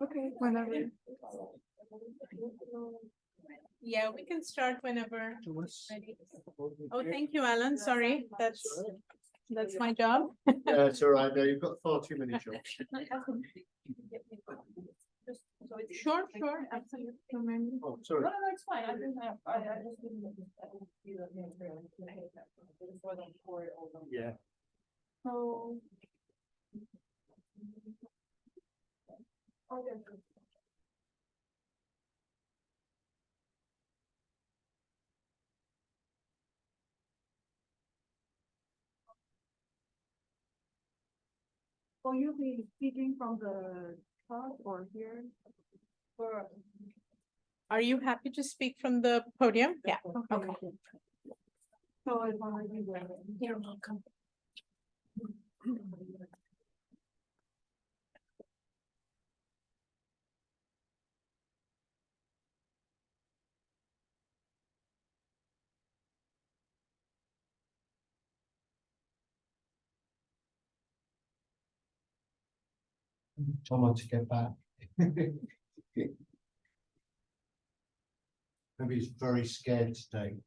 Okay, whenever. Yeah, we can start whenever. Ready. Oh, thank you, Alan. Sorry, that's my job. Yeah, it's all right. No, you've got far too many jobs. Sure, absolutely. Oh, sorry. No, it's fine. I just didn't. Yeah. So. Okay. Will you be speaking from the top or here? Or Are you happy to speak from the podium? Yeah. Okay. so it's already there. You're welcome. Tom to get back. Maybe he's very scared today.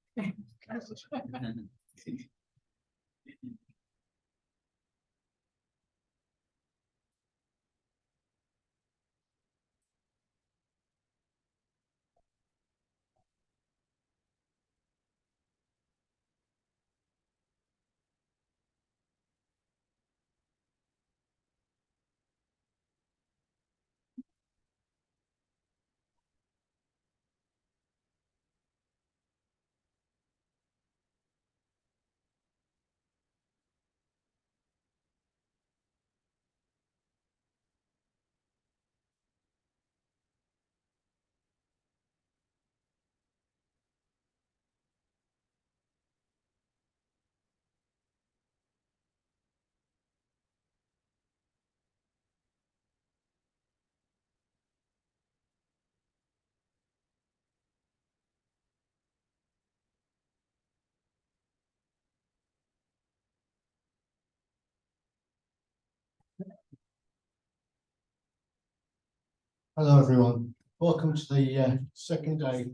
Hello, everyone. Welcome to the second day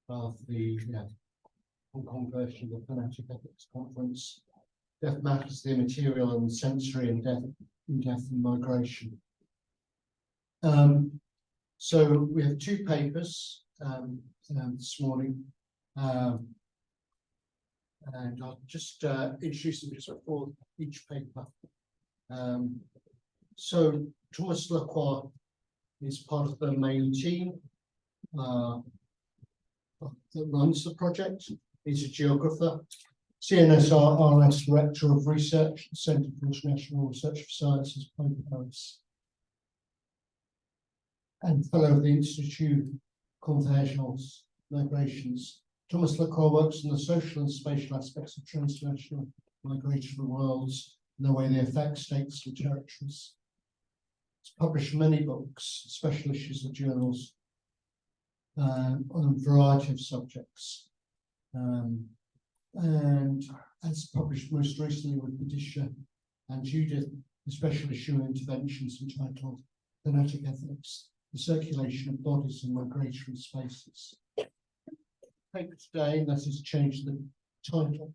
of the Hong Kong version of the Thanatic Ethics Conference. Death Matters, the Material and Sensory and Death and Migration. So we have two papers this morning. And I'll just introduce them just before each paper. So Thomas Lacroix is part of the main team that runs the project. He's a geographer, CNSRS Director of Research, Centre for International Research for Sciences, Paris, and Fellow of the Institute Convergence Migrations. Thomas Lacroix works on the social and spatial aspects of transnational migratory worlds and the way they affect states and territories. He's published many books, special issues of journals on a variety of subjects, and has published most recently with Bidisha and Judith a special issue on interventions entitled Thanatic Ethics, the Circulation of Bodies in Migratory Spaces. Paper today, that is changed the title.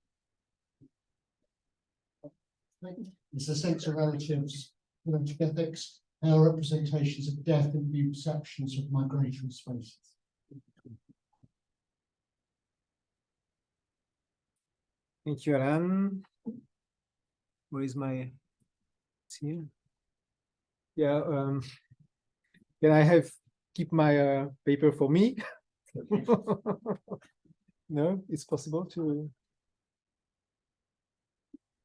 It's the sense of relatives, thanatic ethics, our representations of death and view perceptions of migratory spaces. Thank you, Alan. Where is my? It's here. Yeah. Can I have keep my paper for me? No, it's possible to.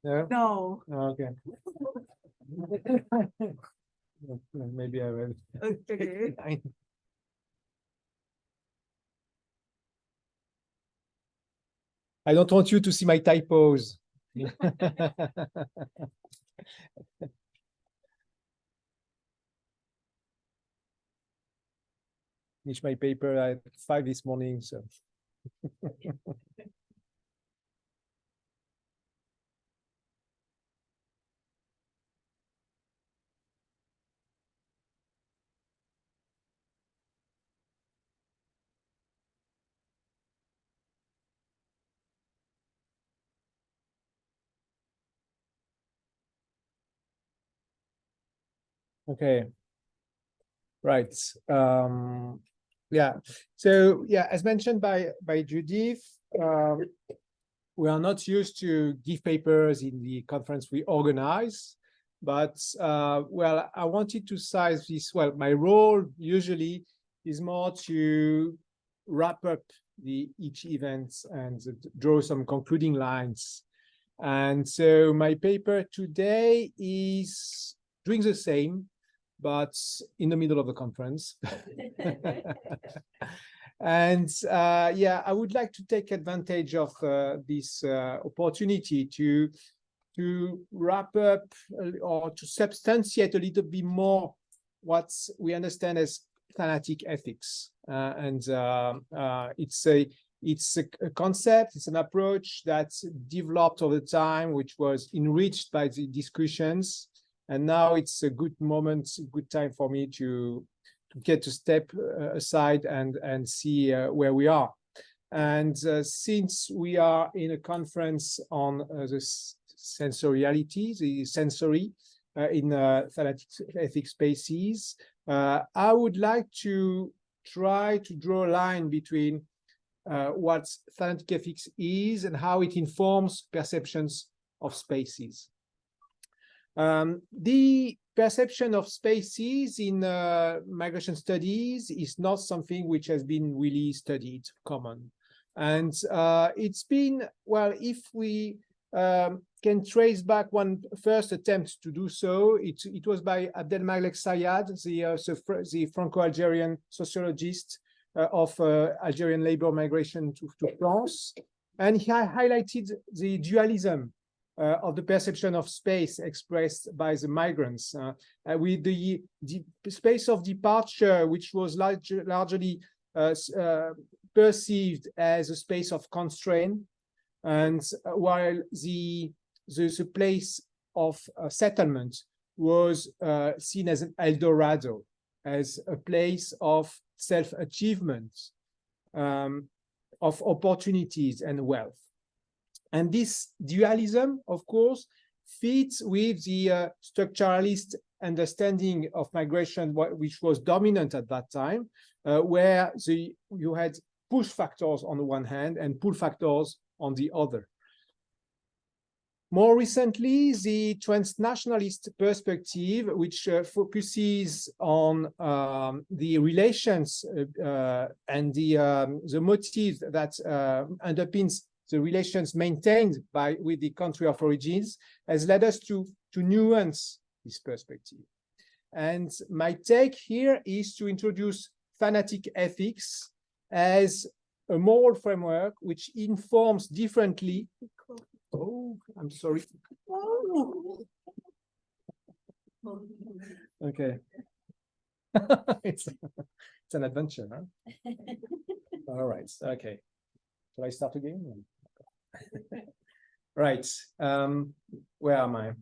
No. No. Okay. Maybe I will. Okay. I don't want you to see my typos. Finish my paper at 5 this morning, so. Okay. Right. Yeah. So yeah, as mentioned by Judith, we are not used to give papers in the conference we organize, but well, I wanted to size this. Well, my role usually is more to wrap up each event and draw some concluding lines. And so my paper today is doing the same, but in the middle of the conference. And yeah, I would like to take advantage of this opportunity to wrap up or to substantiate a little bit more what we understand as Thanatic ethics. It's a concept, it's an approach that's developed over time, which was enriched by the discussions. And now it's a good moment, a good time for me to get a step aside and see where we are. And since we are in a conference on the sensoriality, the sensory in Thanatic ethic spaces, I would like to try to draw a line between what Thanatic ethics is and how it informs perceptions of spaces. The perception of spaces in migration studies is not something which has been really studied common. And it's been, well, if we can trace back one first attempt to do so, it was by Abdelmalek Sayad, the Franco-Algerian sociologist of Algerian labor migration to France. And he highlighted the dualism of the perception of space expressed by the migrants, with the space of departure, which was largely perceived as a space of constraint, and while the place of settlement was seen as an El Dorado, as a place of self-achievement, of opportunities and wealth. And this dualism, of course, fits with the structuralist understanding of migration, which was dominant at that time, where you had push factors on the one hand and pull factors on the other. More recently, the transnationalist perspective, which focuses on the relations and the motive that underpins the relations maintained with the country of origins, has led us to nuance this perspective. And my take here is to introduce Thanatic ethics as a moral framework which informs differently. Oh, I'm sorry. Okay. it's an adventure, huh? All right. Okay. Shall I start again? Right. Where am I?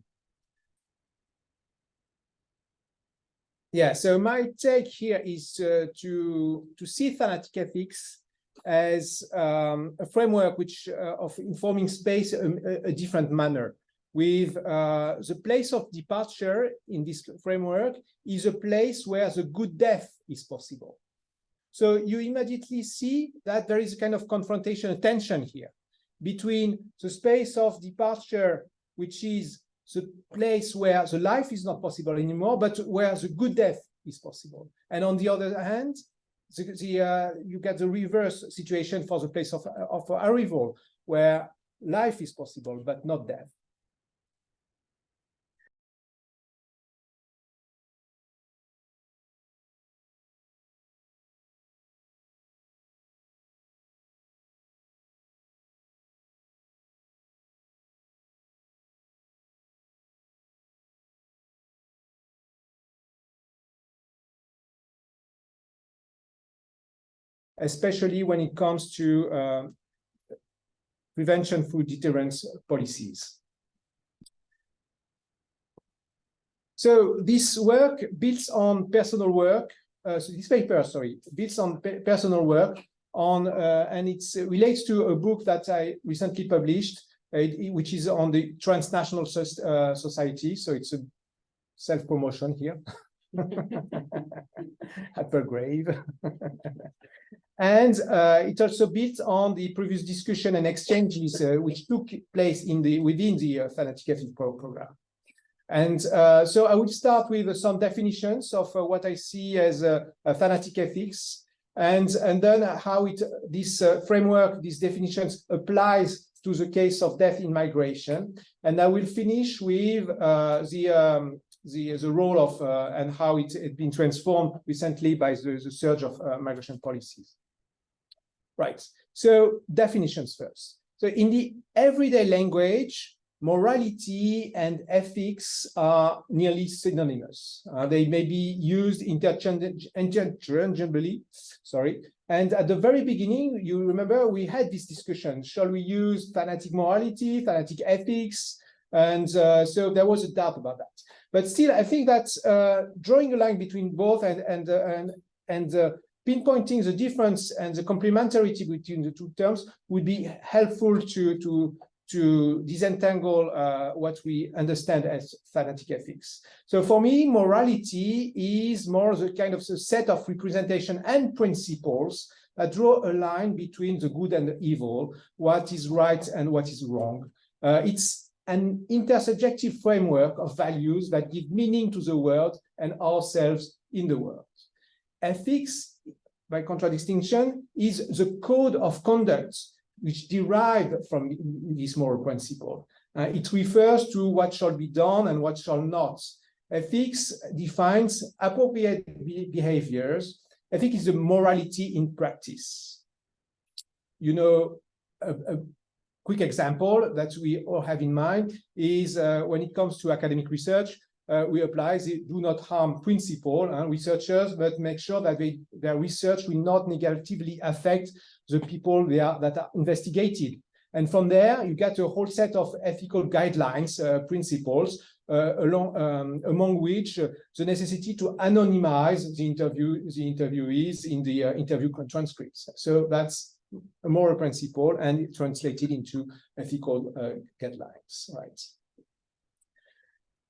Yeah, so my take here is to see Thanatic ethics as a framework which of informing space a different manner, with the place of departure in this framework is a place where the good death is possible. So you immediately see that there is a kind of confrontation, a tension here between the space of departure, which is the place where the life is not possible anymore, but where the good death is possible. And on the other hand, you get the reverse situation for the place of arrival, where life is possible, but not death. Especially when it comes to prevention through deterrence policies. So this work builds on personal work. So this paper, sorry, builds on personal work and it relates to a book that I recently published, which is on the transnational society. So it's a self-promotion here. Upper grave. And it also built on the previous discussion and exchanges which took place within the Thanatic Ethics program. And so I would start with some definitions of what I see as Thanatic ethics, and then how this framework, these definitions applies to the case of death in migration. And I will finish with the role of and how it had been transformed recently by the surge of migration policies. Right, so definitions first. So in the everyday language, morality and ethics are nearly synonymous. They may be used interchangeably, And at the very beginning, you remember we had this discussion. Shall we use Thanatic morality, Thanatic ethics? And so there was a doubt about that. But still, I think that drawing a line between both and pinpointing the difference and the complementarity between the two terms would be helpful to disentangle what we understand as Thanatic ethics. So for me, morality is more the kind of the set of representation and principles that draw a line between the good and the evil, what is right and what is wrong. It's an intersubjective framework of values that give meaning to the world and ourselves in the world. Ethics, by contradistinction, is the code of conduct which derive from this moral principle. It refers to what shall be done and what shall not. Ethics defines appropriate behaviors. Ethics is a morality in practice. You know, a quick example that we all have in mind is when it comes to academic research, we apply the do not harm principle. Researchers must make sure that their research will not negatively affect the people that are investigated. And from there, you get a whole set of ethical guidelines, principles, among which the necessity to anonymize the interviewees in the interview transcripts. So that's a moral principle and translated into ethical guidelines, right?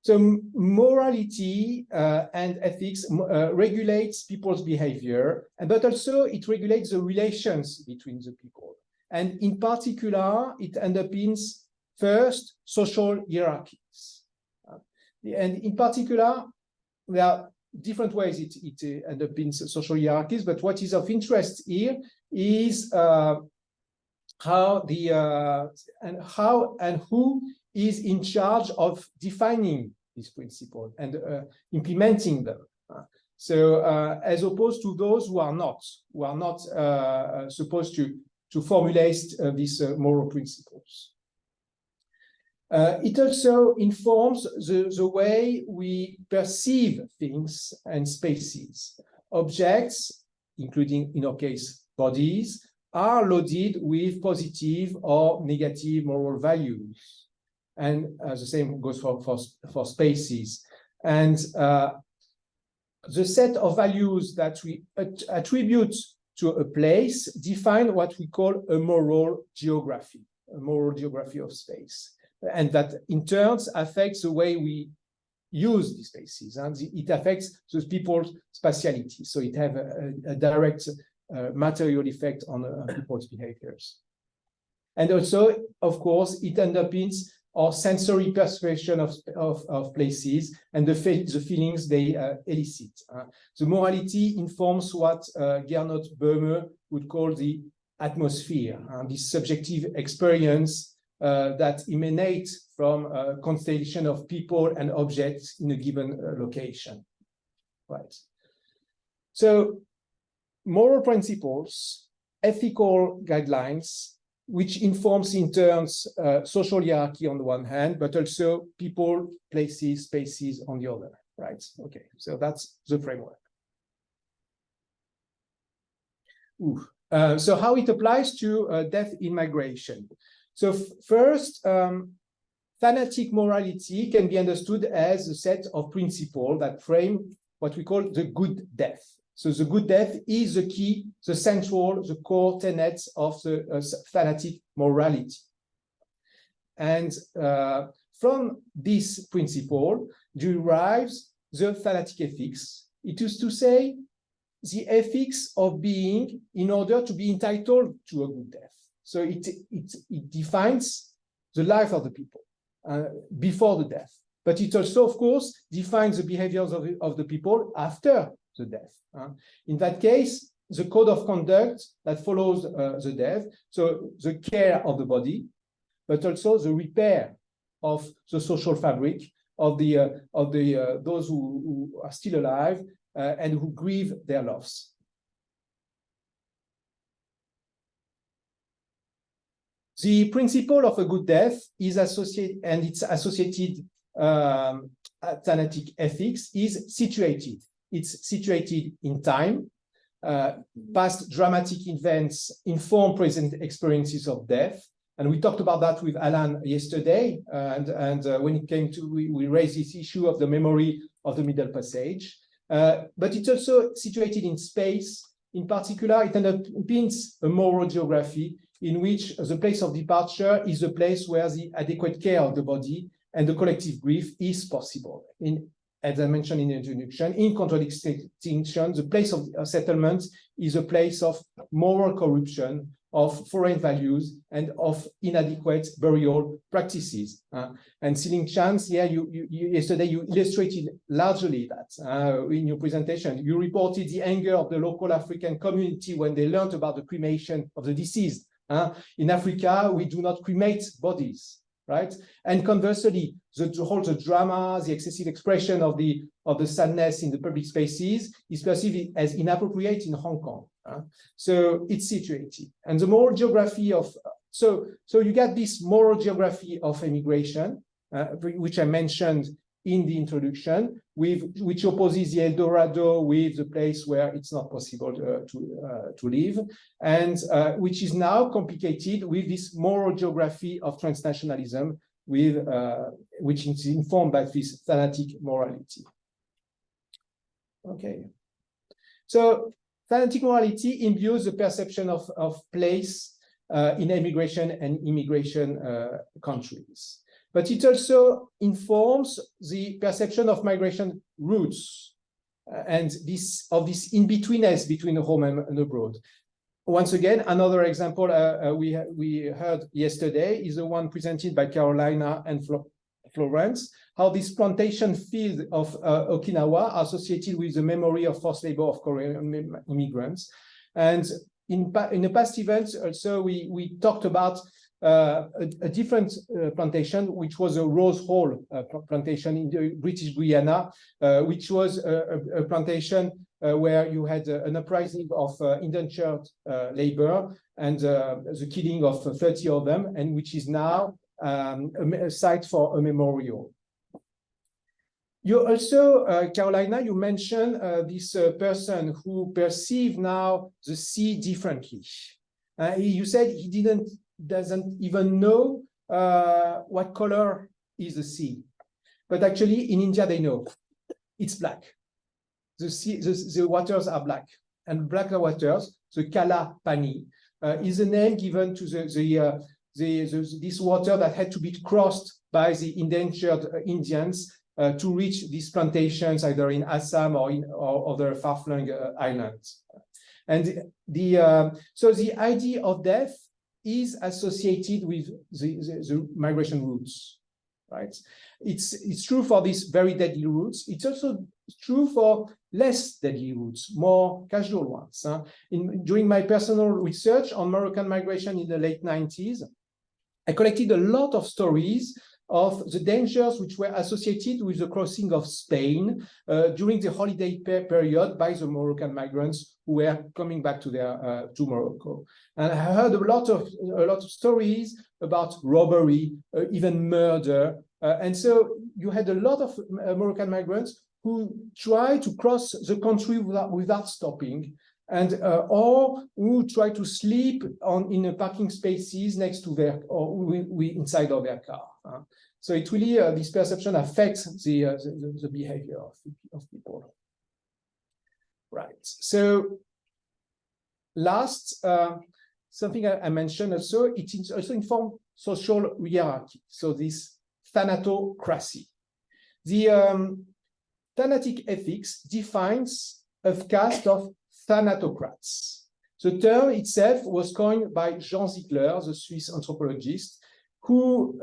So morality and ethics regulates people's behavior, but also it regulates the relations between the people. And in particular, it underpins first social hierarchies. And in particular, there are different ways it underpins social hierarchies, but what is of interest here is how and who is in charge of defining this principle and implementing them. So as opposed to those who are not supposed to formulate these moral principles. It also informs the way we perceive things and spaces. Objects, including in our case bodies, are loaded with positive or negative moral values. And the same goes for spaces. And the set of values that we attribute to a place define what we call a moral geography of space. And that in turn affects the way we use these spaces, and it affects the people's spatiality. So it has a direct material effect on people's behaviors. And also, of course, it underpins our sensory perception of places and the feelings they elicit. The morality informs what Gernot Böhme would call the atmosphere, this subjective experience that emanates from a constellation of people and objects in a given location. Right. So moral principles, ethical guidelines, which informs in turns social hierarchy on the one hand, but also people, places, spaces on the other, right? Okay, so that's the framework. So how it applies to death in migration. So first, Thanatic morality can be understood as a set of principles that frame what we call the good death. So the good death is the key, the central, the core tenets of the Thanatic morality. And from this principle derives the Thanatic ethics. It is to say the ethics of being in order to be entitled to a good death. So it defines the life of the people before the death. But it also, of course, defines the behaviors of the people after the death. In that case, the code of conduct that follows the death, so the care of the body, but also the repair of the social fabric of those who are still alive and who grieve their loss. The principle of a good death is associated, and its associated Thanatic ethics is situated. It's situated in time. Past dramatic events inform present experiences of death. And we talked about that with Alan yesterday. And when it came to, we raised this issue of the memory of the Middle Passage. But it's also situated in space. In particular, it underpins a moral geography in which the place of departure is the place where the adequate care of the body and the collective grief is possible. As I mentioned in the introduction, in contradistinction, the place of settlement is a place of moral corruption, of foreign values, and of inadequate burial practices. And Céline Chance, yeah, yesterday you illustrated largely that in your presentation. You reported the anger of the local African community when they learned about the cremation of the deceased. In Africa, we do not cremate bodies. Right, and conversely, the drama, the excessive expression of the sadness in the public spaces is perceived as inappropriate in Hong Kong. So it's situated, and the moral geography of so you get this moral geography of immigration, which I mentioned in the introduction, which opposes the El Dorado with the place where it's not possible to live, and which is now complicated with this moral geography of transnationalism, which is informed by this Thanatic morality. Okay, so Thanatic morality imbues the perception of place in immigration and immigration countries. But it also informs the perception of migration routes and this in-betweenness between home and abroad. Once again, another example we heard yesterday is the one presented by Carolina and Florence, how this plantation field of Okinawa are associated with the memory of forced labor of Korean immigrants. And in the past events also, we talked about a different plantation, which was a Rose Hall plantation in the British Guiana, which was a plantation where you had an uprising of indentured labor and the killing of 30 of them, and which is now a site for a memorial. You also, Carolina, you mentioned this person who perceived now the sea differently. You said he doesn't even know what color is the sea. But actually in India, they know it's black. The waters are black, and black waters, the Kala Pani, is a name given to this water that had to be crossed by the indentured Indians to reach these plantations either in Assam or in other far-flung islands. And so the idea of death is associated with the migration routes, right? It's true for these very deadly routes. It's also true for less deadly routes, more casual ones. During my personal research on Moroccan migration in the late 90s, I collected a lot of stories of the dangers which were associated with the crossing of Spain during the holiday period by the Moroccan migrants who were coming back to Morocco. And I heard a lot of stories about robbery, even murder. And so you had a lot of Moroccan migrants who tried to cross the country without stopping, and or who try to sleep in a parking spaces next to their or inside of their car. So it really this perception affects the behavior of people. Right. So last, something I mentioned also, it also informs social hierarchy. So this thanatocracy. The Thanatic ethics defines a caste of thanatocrats. The term itself was coined by Jean Ziegler, the Swiss anthropologist, who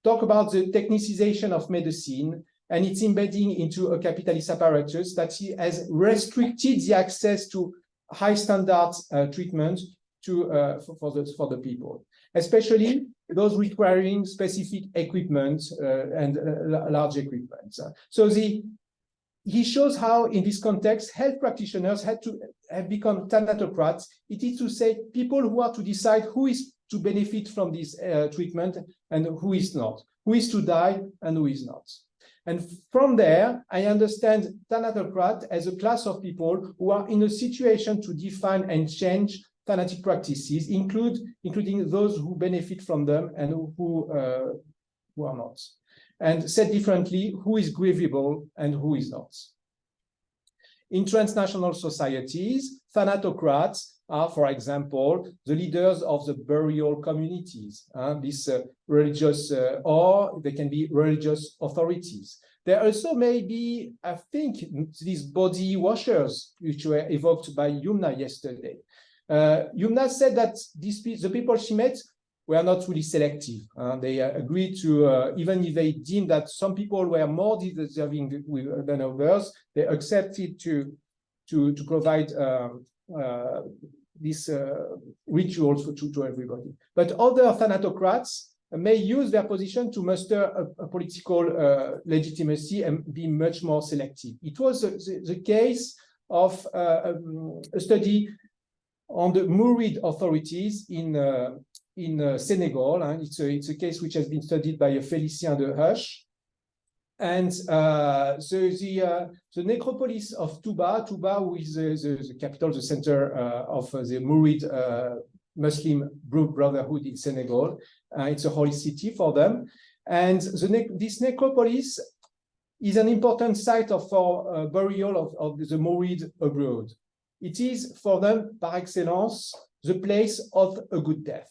talk about the technicization of medicine and its embedding into a capitalist apparatus that has restricted the access to high standard treatment for the people, especially those requiring specific equipment and large equipment. So he shows how, in this context, health practitioners have become thanatocrats. It is to say people who are to decide who is to benefit from this treatment and who is not, who is to die and who is not. And from there, I understand thanatocrat as a class of people who are in a situation to define and change Thanatic practices, including those who benefit from them and who are not. And said differently, who is grievable and who is not. In transnational societies, thanatocrats are, for example, the leaders of the burial communities, religious, or they can be religious authorities. There also may be, I think, these body washers, which were evoked by Yumna yesterday. Yumna said that the people she met were not really selective. They agreed to, even if they deemed that some people were more deserving than others, they accepted to provide these rituals to everybody. But other thanatocrats may use their position to muster a political legitimacy and be much more selective. It was the case of a study on the Mourid authorities in Senegal. It's a case which has been studied by Félicien de Huche. And the necropolis of Touba, who is the capital, the center of the Mourid Muslim Brotherhood in Senegal. It's a holy city for them. And this necropolis is an important site for burial of the Mourid abroad. It is for them, par excellence, the place of a good death.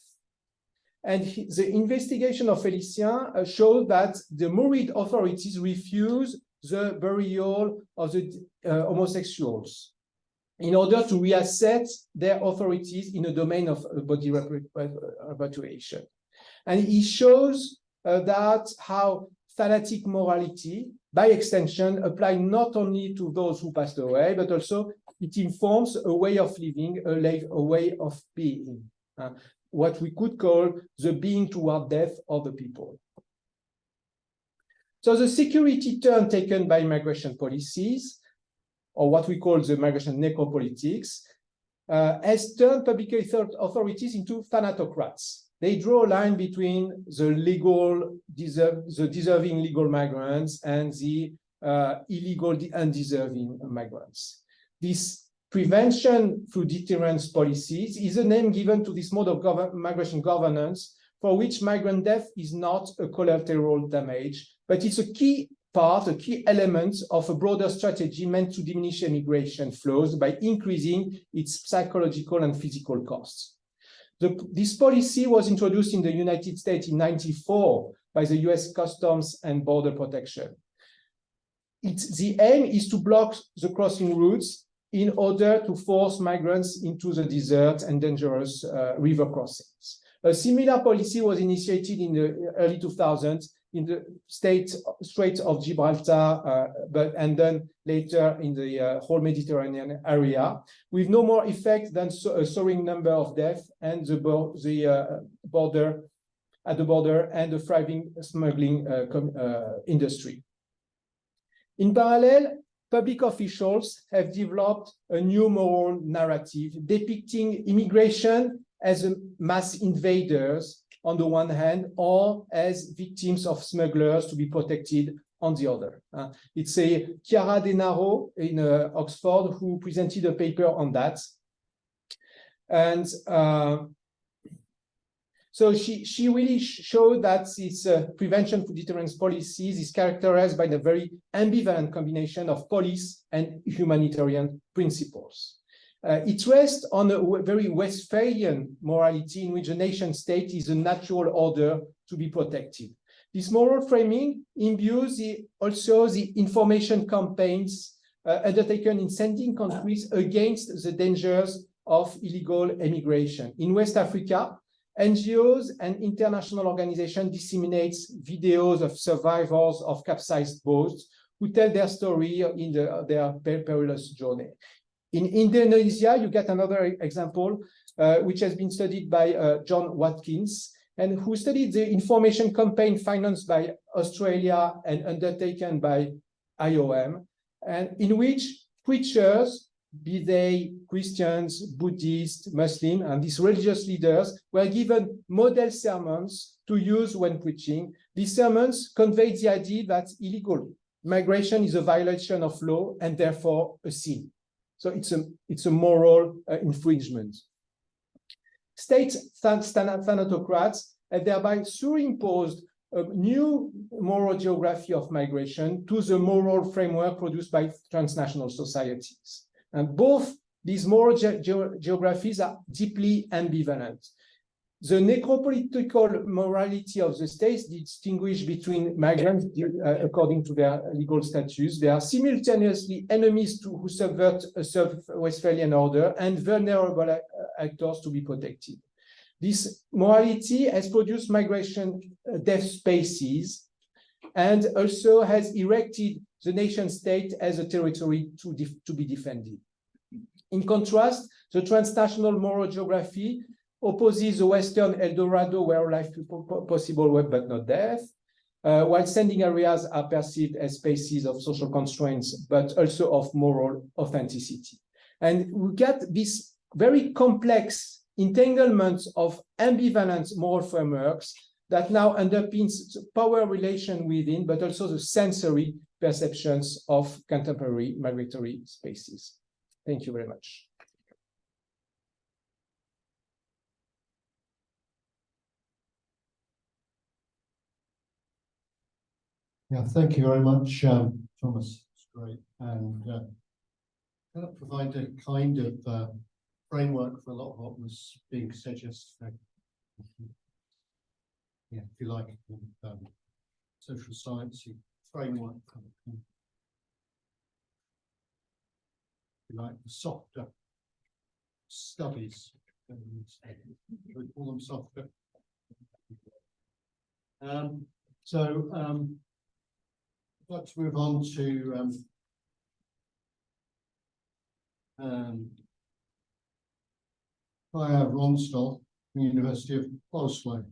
And the investigation of Félicien showed that the Mourid authorities refuse the burial of the homosexuals in order to reassert their authorities in the domain of body repatriation. And he shows that how Thanatic morality, by extension, applies not only to those who passed away, but also it informs a way of living, a way of being. What we could call the being toward death of the people. So the security turn taken by migration policies, or what we call the migration necropolitics, has turned public authorities into thanatocrats. They draw a line between the deserving legal migrants and the illegal, undeserving migrants. This prevention through deterrence policies is a name given to this mode of migration governance for which migrant death is not a collateral damage, but it's a key part, a key element of a broader strategy meant to diminish immigration flows by increasing its psychological and physical costs. This policy was introduced in the United States in 1994 by the US Customs and Border Protection. The aim is to block the crossing routes in order to force migrants into the desert and dangerous river crossings. A similar policy was initiated in the early 2000s in the Strait of Gibraltar, and then later in the whole Mediterranean area, with no more effect than a soaring number of deaths and the border and the thriving smuggling industry. In parallel, public officials have developed a new moral narrative depicting immigration as mass invaders on the one hand, or as victims of smugglers to be protected on the other. It's Chiara Denaro in Oxford who presented a paper on that. And so she really showed that this prevention for deterrence policies is characterized by the very ambivalent combination of police and humanitarian principles. It rests on a very Westphalian morality in which a nation state is a natural order to be protected. This moral framing imbues also the information campaigns undertaken in sending countries against the dangers of illegal immigration. In West Africa, NGOs and international organizations disseminate videos of survivors of capsized boats who tell their story in their perilous journey. In Indonesia, you get another example, which has been studied by John Watkins, and who studied the information campaign financed by Australia and undertaken by IOM, and in which preachers, be they Christians, Buddhists, Muslim, and these religious leaders were given model sermons to use when preaching. These sermons conveyed the idea that illegal migration is a violation of law and therefore a sin. So it's a moral infringement. State thanatocrats have thereby superimposed a new moral geography of migration to the moral framework produced by transnational societies. And both these moral geographies are deeply ambivalent. The necropolitical morality of the states distinguish between migrants according to their legal status. They are simultaneously enemies who subvert a Westphalian order and vulnerable actors to be protected. This morality has produced migration death spaces and also has erected the nation state as a territory to be defended. In contrast, the transnational moral geography opposes the Western Eldorado where life is possible but not death, while sending areas are perceived as spaces of social constraints, but also of moral authenticity. And we get this very complex entanglement of ambivalent moral frameworks that now underpins the power relation within, but also the sensory perceptions of contemporary migratory spaces. Thank you very much. Yeah, thank you very much, Thomas. It's great. And kind of provide a kind of framework for a lot of what was being said yesterday. Yeah, if you like, social science framework. If you like, the softer studies. We call them softer. I'd like to move on to Kaja Ronsdal from the University of Oslo.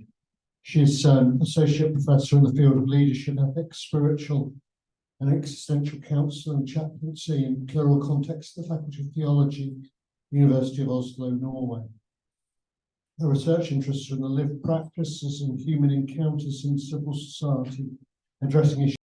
She's associate professor in the field of leadership ethics, spiritual and existential counsel and chaplaincy in plural context at the Faculty of Theology, University of Oslo, Norway. Her research interests are in the lived practices and human encounters in civil society, addressing issues